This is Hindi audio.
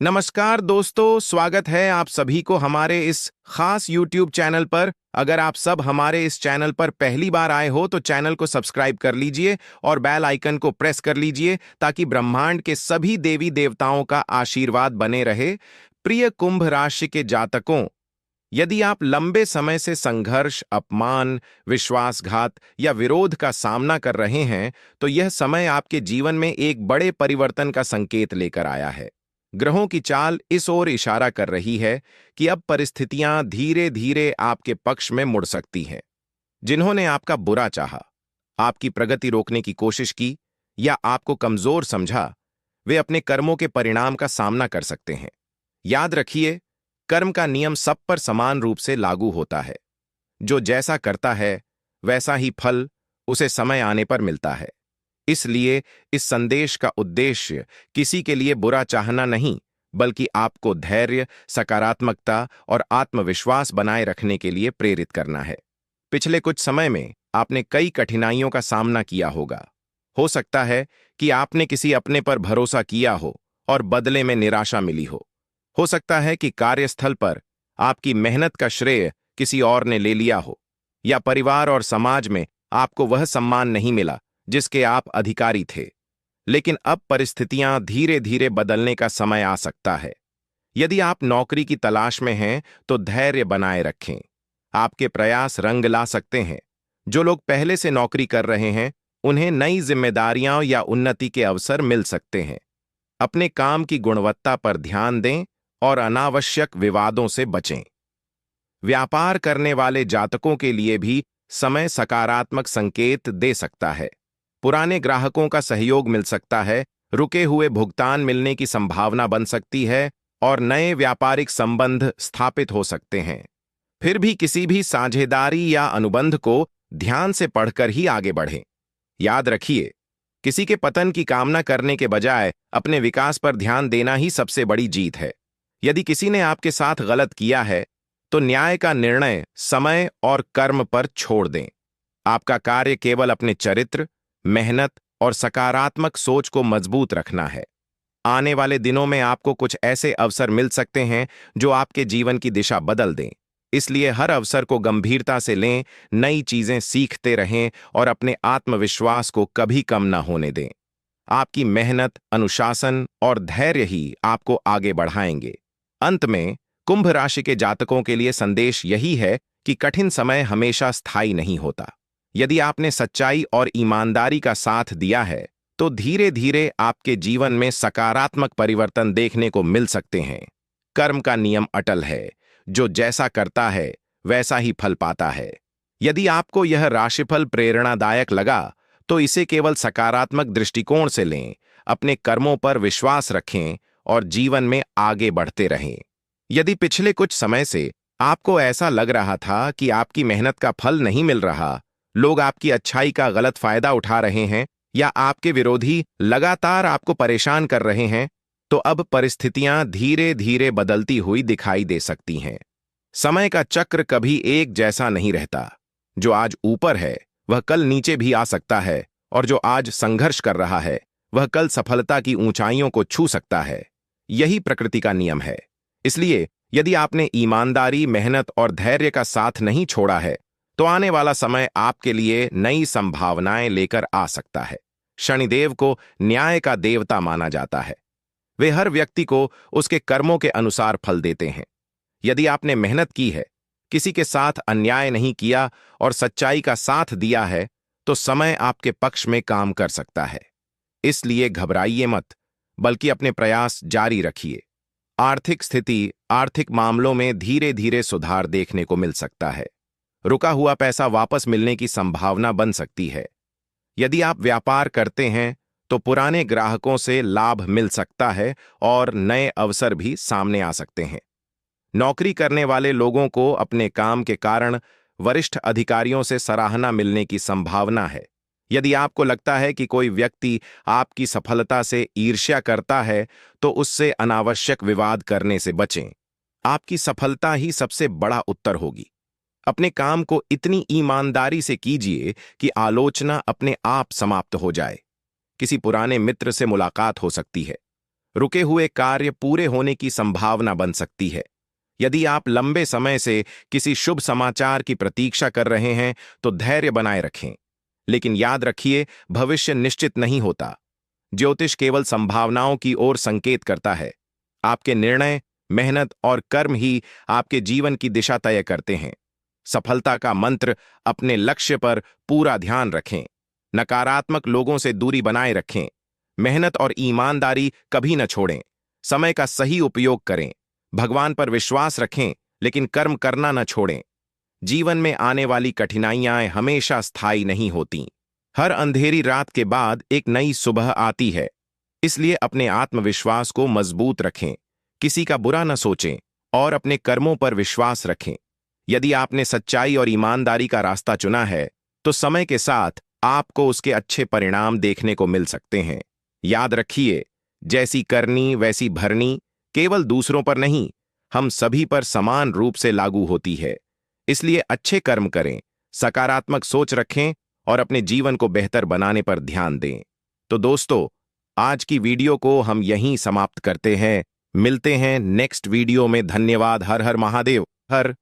नमस्कार दोस्तों, स्वागत है आप सभी को हमारे इस खास YouTube चैनल पर। अगर आप सब हमारे इस चैनल पर पहली बार आए हो तो चैनल को सब्सक्राइब कर लीजिए और बेल आइकन को प्रेस कर लीजिए ताकि ब्रह्मांड के सभी देवी देवताओं का आशीर्वाद बने रहे। प्रिय कुंभ राशि के जातकों, यदि आप लंबे समय से संघर्ष, अपमान, विश्वासघात या विरोध का सामना कर रहे हैं तो यह समय आपके जीवन में एक बड़े परिवर्तन का संकेत लेकर आया है। ग्रहों की चाल इस ओर इशारा कर रही है कि अब परिस्थितियां धीरे धीरे आपके पक्ष में मुड़ सकती हैं। जिन्होंने आपका बुरा चाहा, आपकी प्रगति रोकने की कोशिश की या आपको कमजोर समझा, वे अपने कर्मों के परिणाम का सामना कर सकते हैं। याद रखिए, कर्म का नियम सब पर समान रूप से लागू होता है। जो जैसा करता है वैसा ही फल उसे समय आने पर मिलता है। इसलिए इस संदेश का उद्देश्य किसी के लिए बुरा चाहना नहीं, बल्कि आपको धैर्य, सकारात्मकता और आत्मविश्वास बनाए रखने के लिए प्रेरित करना है। पिछले कुछ समय में आपने कई कठिनाइयों का सामना किया होगा। हो सकता है कि आपने किसी अपने पर भरोसा किया हो और बदले में निराशा मिली हो। हो सकता है कि कार्यस्थल पर आपकी मेहनत का श्रेय किसी और ने ले लिया हो, या परिवार और समाज में आपको वह सम्मान नहीं मिला जिसके आप अधिकारी थे। लेकिन अब परिस्थितियां धीरे धीरे बदलने का समय आ सकता है। यदि आप नौकरी की तलाश में हैं तो धैर्य बनाए रखें। आपके प्रयास रंग ला सकते हैं। जो लोग पहले से नौकरी कर रहे हैं उन्हें नई जिम्मेदारियां या उन्नति के अवसर मिल सकते हैं। अपने काम की गुणवत्ता पर ध्यान दें और अनावश्यक विवादों से बचें। व्यापार करने वाले जातकों के लिए भी समय सकारात्मक संकेत दे सकता है। पुराने ग्राहकों का सहयोग मिल सकता है, रुके हुए भुगतान मिलने की संभावना बन सकती है और नए व्यापारिक संबंध स्थापित हो सकते हैं। फिर भी किसी भी साझेदारी या अनुबंध को ध्यान से पढ़कर ही आगे बढ़ें। याद रखिए, किसी के पतन की कामना करने के बजाय अपने विकास पर ध्यान देना ही सबसे बड़ी जीत है। यदि किसी ने आपके साथ गलत किया है तो न्याय का निर्णय समय और कर्म पर छोड़ दें। आपका कार्य केवल अपने चरित्र, मेहनत और सकारात्मक सोच को मजबूत रखना है। आने वाले दिनों में आपको कुछ ऐसे अवसर मिल सकते हैं जो आपके जीवन की दिशा बदल दें। इसलिए हर अवसर को गंभीरता से लें, नई चीजें सीखते रहें और अपने आत्मविश्वास को कभी कम ना होने दें। आपकी मेहनत, अनुशासन और धैर्य ही आपको आगे बढ़ाएंगे। अंत में कुंभ राशि के जातकों के लिए संदेश यही है कि कठिन समय हमेशा स्थायी नहीं होता। यदि आपने सच्चाई और ईमानदारी का साथ दिया है तो धीरे धीरे आपके जीवन में सकारात्मक परिवर्तन देखने को मिल सकते हैं। कर्म का नियम अटल है, जो जैसा करता है वैसा ही फल पाता है। यदि आपको यह राशिफल प्रेरणादायक लगा तो इसे केवल सकारात्मक दृष्टिकोण से लें, अपने कर्मों पर विश्वास रखें और जीवन में आगे बढ़ते रहें। यदि पिछले कुछ समय से आपको ऐसा लग रहा था कि आपकी मेहनत का फल नहीं मिल रहा, लोग आपकी अच्छाई का गलत फायदा उठा रहे हैं या आपके विरोधी लगातार आपको परेशान कर रहे हैं, तो अब परिस्थितियां धीरे धीरे बदलती हुई दिखाई दे सकती हैं। समय का चक्र कभी एक जैसा नहीं रहता। जो आज ऊपर है वह कल नीचे भी आ सकता है, और जो आज संघर्ष कर रहा है वह कल सफलता की ऊंचाइयों को छू सकता है। यही प्रकृति का नियम है। इसलिए यदि आपने ईमानदारी, मेहनत और धैर्य का साथ नहीं छोड़ा है तो आने वाला समय आपके लिए नई संभावनाएं लेकर आ सकता है। शनिदेव को न्याय का देवता माना जाता है। वे हर व्यक्ति को उसके कर्मों के अनुसार फल देते हैं। यदि आपने मेहनत की है, किसी के साथ अन्याय नहीं किया और सच्चाई का साथ दिया है तो समय आपके पक्ष में काम कर सकता है। इसलिए घबराइए मत, बल्कि अपने प्रयास जारी रखिए। आर्थिक स्थिति, आर्थिक मामलों में धीरे धीरे सुधार देखने को मिल सकता है। रुका हुआ पैसा वापस मिलने की संभावना बन सकती है। यदि आप व्यापार करते हैं तो पुराने ग्राहकों से लाभ मिल सकता है और नए अवसर भी सामने आ सकते हैं। नौकरी करने वाले लोगों को अपने काम के कारण वरिष्ठ अधिकारियों से सराहना मिलने की संभावना है। यदि आपको लगता है कि कोई व्यक्ति आपकी सफलता से ईर्ष्या करता है तो उससे अनावश्यक विवाद करने से बचें। आपकी सफलता ही सबसे बड़ा उत्तर होगी। अपने काम को इतनी ईमानदारी से कीजिए कि आलोचना अपने आप समाप्त हो जाए। किसी पुराने मित्र से मुलाकात हो सकती है। रुके हुए कार्य पूरे होने की संभावना बन सकती है। यदि आप लंबे समय से किसी शुभ समाचार की प्रतीक्षा कर रहे हैं तो धैर्य बनाए रखें। लेकिन याद रखिए, भविष्य निश्चित नहीं होता। ज्योतिष केवल संभावनाओं की ओर संकेत करता है। आपके निर्णय, मेहनत और कर्म ही आपके जीवन की दिशा तय करते हैं। सफलता का मंत्र: अपने लक्ष्य पर पूरा ध्यान रखें। नकारात्मक लोगों से दूरी बनाए रखें। मेहनत और ईमानदारी कभी न छोड़ें। समय का सही उपयोग करें। भगवान पर विश्वास रखें, लेकिन कर्म करना न छोड़ें। जीवन में आने वाली कठिनाइयां हमेशा स्थायी नहीं होती। हर अंधेरी रात के बाद एक नई सुबह आती है। इसलिए अपने आत्मविश्वास को मजबूत रखें, किसी का बुरा न सोचें और अपने कर्मों पर विश्वास रखें। यदि आपने सच्चाई और ईमानदारी का रास्ता चुना है, तो समय के साथ आपको उसके अच्छे परिणाम देखने को मिल सकते हैं। याद रखिए, जैसी करनी वैसी भरनी केवल दूसरों पर नहीं, हम सभी पर समान रूप से लागू होती है। इसलिए अच्छे कर्म करें, सकारात्मक सोच रखें और अपने जीवन को बेहतर बनाने पर ध्यान दें। तो दोस्तों, आज की वीडियो को हम यहीं समाप्त करते हैं। मिलते हैं नेक्स्ट वीडियो में। धन्यवाद। हर हर महादेव। हर